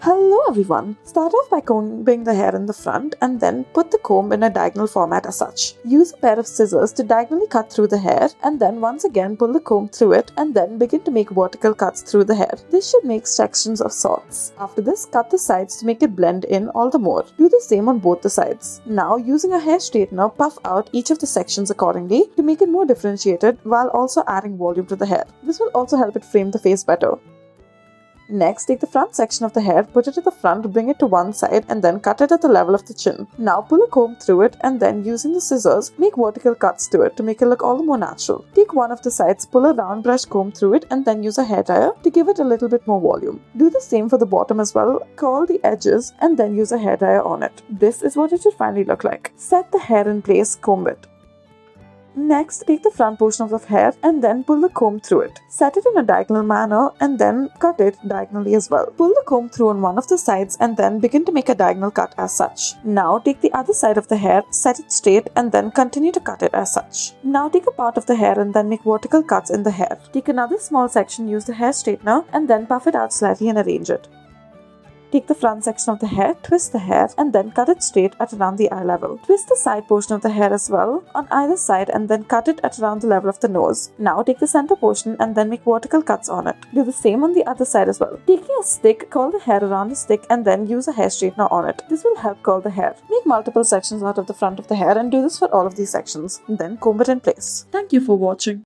Hello everyone! Start off by combing the hair in the front and then put the comb in a diagonal format as such. Use a pair of scissors to diagonally cut through the hair and then once again pull the comb through it and then begin to make vertical cuts through the hair. This should make sections of sorts. After this, cut the sides to make it blend in all the more. Do the same on both the sides. Now, using a hair straightener, puff out each of the sections accordingly to make it more differentiated while also adding volume to the hair. This will also help it frame the face better. Next, take the front section of the hair, put it at the front, bring it to one side and then cut it at the level of the chin. Now pull a comb through it and then using the scissors, make vertical cuts to it to make it look all the more natural. Take one of the sides, pull a round brush comb through it and then use a hair dryer to give it a little bit more volume. Do the same for the bottom as well, curl the edges and then use a hair dryer on it. This is what it should finally look like. Set the hair in place, comb it. Next, take the front portion of the hair and then pull the comb through it. Set it in a diagonal manner and then cut it diagonally as well. Pull the comb through on one of the sides and then begin to make a diagonal cut as such. Now take the other side of the hair, set it straight and then continue to cut it as such. Now take a part of the hair and then make vertical cuts in the hair. Take another small section, use the hair straightener and then puff it out slightly and arrange it. Take the front section of the hair, twist the hair and then cut it straight at around the eye level. Twist the side portion of the hair as well on either side and then cut it at around the level of the nose. Now take the center portion and then make vertical cuts on it. Do the same on the other side as well. Taking a stick, curl the hair around the stick and then use a hair straightener on it. This will help curl the hair. Make multiple sections out of the front of the hair and do this for all of these sections. Then comb it in place. Thank you for watching.